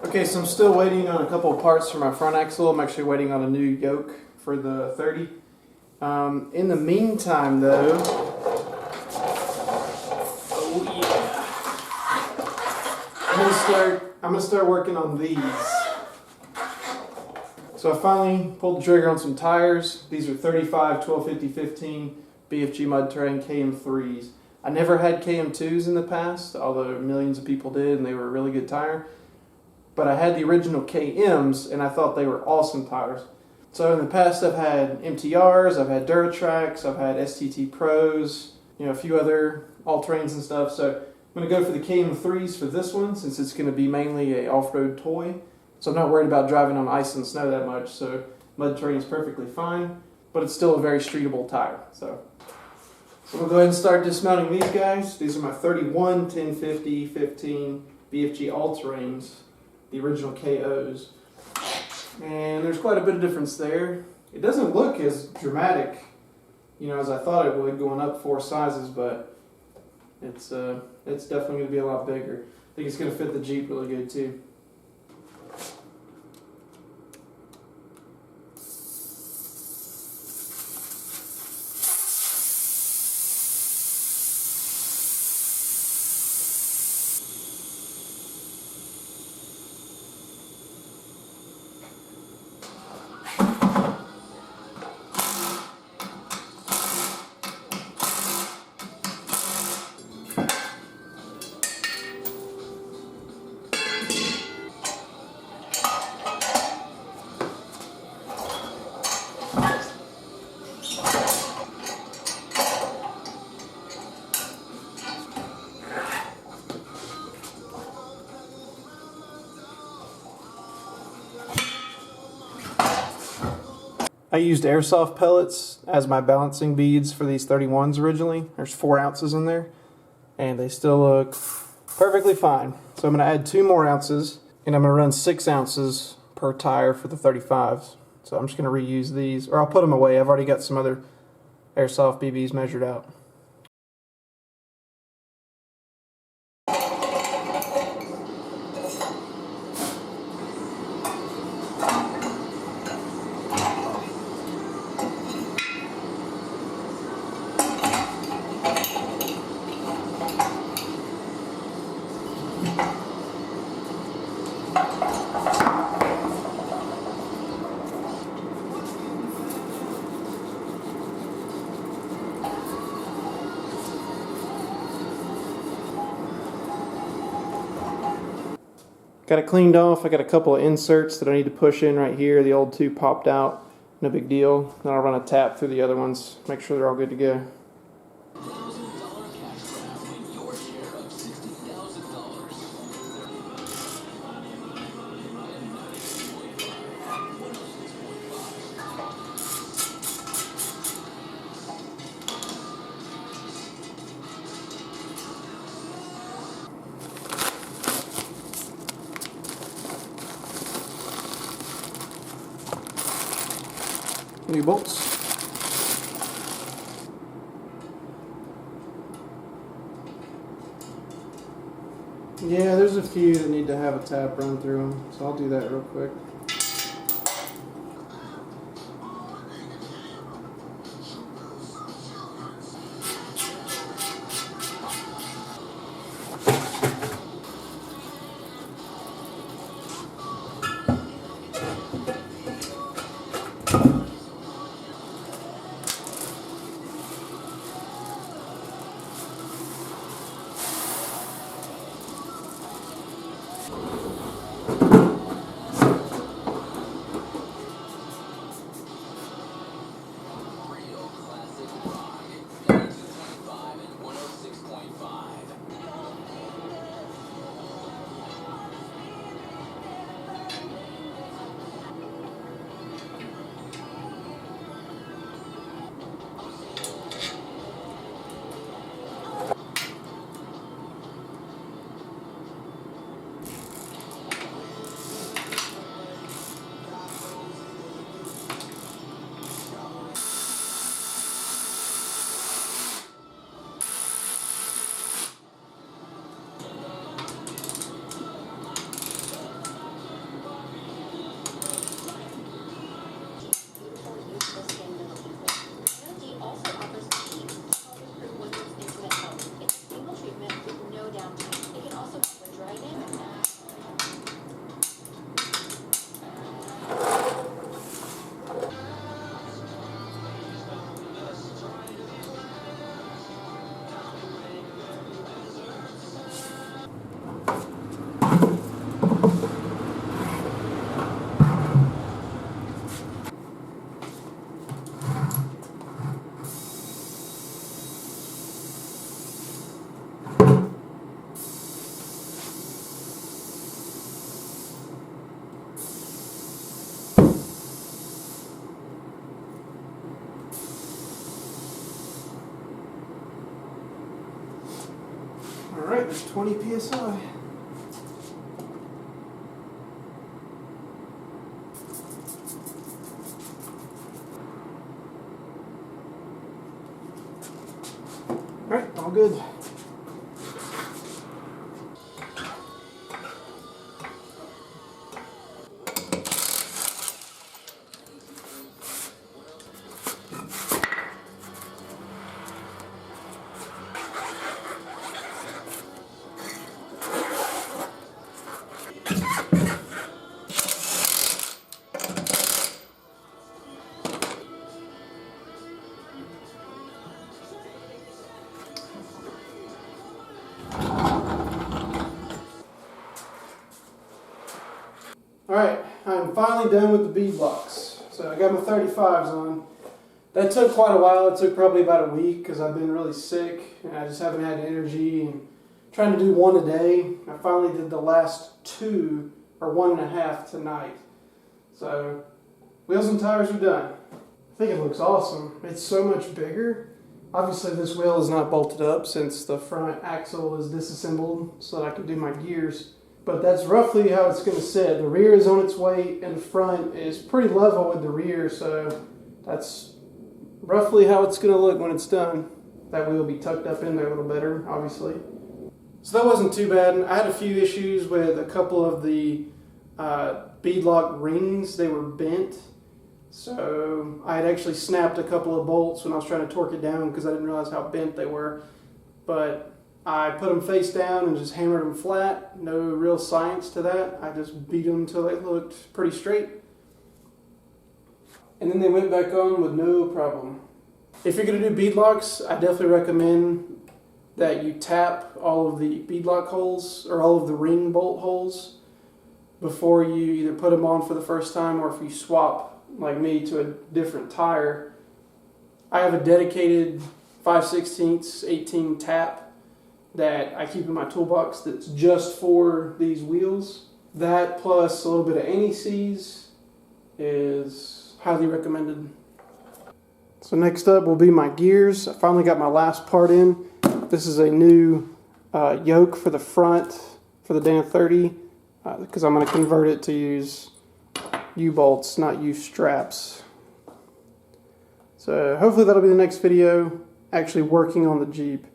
Okay, so I'm still waiting on a couple of parts for my front axle. I'm actually waiting on a new yoke for the 30. In the meantime, though, I'm gonna start working on these. So I finally pulled the trigger on some tires. These are 35, 1250, 15 BFG Mud Terrain KM3s. I never had KM2s in the past, although millions of people did, and they were a really good tire. But I had the original KMs, and I thought they were awesome tires. So in the past, I've had MTRs, I've had Duratracs, I've had STT Pros, a few other all-terrains and stuff. So I'm going to go for the KM3s for this one, since it's going to be mainly a off-road toy. So I'm not worried about driving on ice and snow that much. So mud terrain is perfectly fine, but it's still a very streetable tire. So we'll go ahead and start dismounting these guys. These are my 31, 1050, 15 BFG All Terrains, the original KOs. And there's quite a bit of difference there. It doesn't look as dramatic, as I thought it would going up 4 sizes, but it's definitely going to be a lot bigger. I think it's going to fit the Jeep really good too. I used airsoft pellets as my balancing beads for these 31s originally. There's 4 ounces in there, and they still look perfectly fine. So I'm going to add 2 more ounces, and I'm going to run 6 ounces per tire for the 35s. So I'm just going to reuse these, or I'll put them away. I've already got some other airsoft BBs measured out. Got it cleaned off. I got a couple of inserts that I need to push in right here. The old 2 popped out. No big deal. Then I'll run a tap through the other ones. Make sure they're all good to go. New bolts. Yeah, there's a few that need to have a tap run through them, so I'll do that real quick. there's 20 psi. Alright, all good. Alright, I'm finally done with the beadlocks. So I got my 35s on. That took quite a while. It took probably about a week because I've been really sick and I just haven't had energy and trying to do one a day. I finally did the last 2 or 1.5 tonight. So wheels and tires are done. I think it looks awesome. It's so much bigger. Obviously this wheel is not bolted up since the front axle is disassembled so that I can do my gears. But that's roughly how it's going to sit. The rear is on its weight and the front is pretty level with the rear, so that's roughly how it's going to look when it's done. That wheel will be tucked up in there a little better, obviously. So that wasn't too bad. I had a few issues with a couple of the beadlock rings. They were bent. So I had actually snapped a couple of bolts when I was trying to torque it down because I didn't realize how bent they were. But I put them face down and just hammered them flat. No real science to that. I just beat them until they looked pretty straight. And then they went back on with no problem. If you're going to do beadlocks, I definitely recommend that you tap all of the beadlock holes or all of the ring bolt holes before you either put them on for the first time or if you swap, like me, to a different tire. I have a dedicated 5/16 18 tap that I keep in my toolbox that's just for these wheels. That plus a little bit of anti-seize is highly recommended. So next up will be my gears. I finally got my last part in. This is a new yoke for the front for the Dan 30 because I'm going to convert it to use U-bolts, not U-straps. So hopefully that'll be the next video, actually working on the Jeep.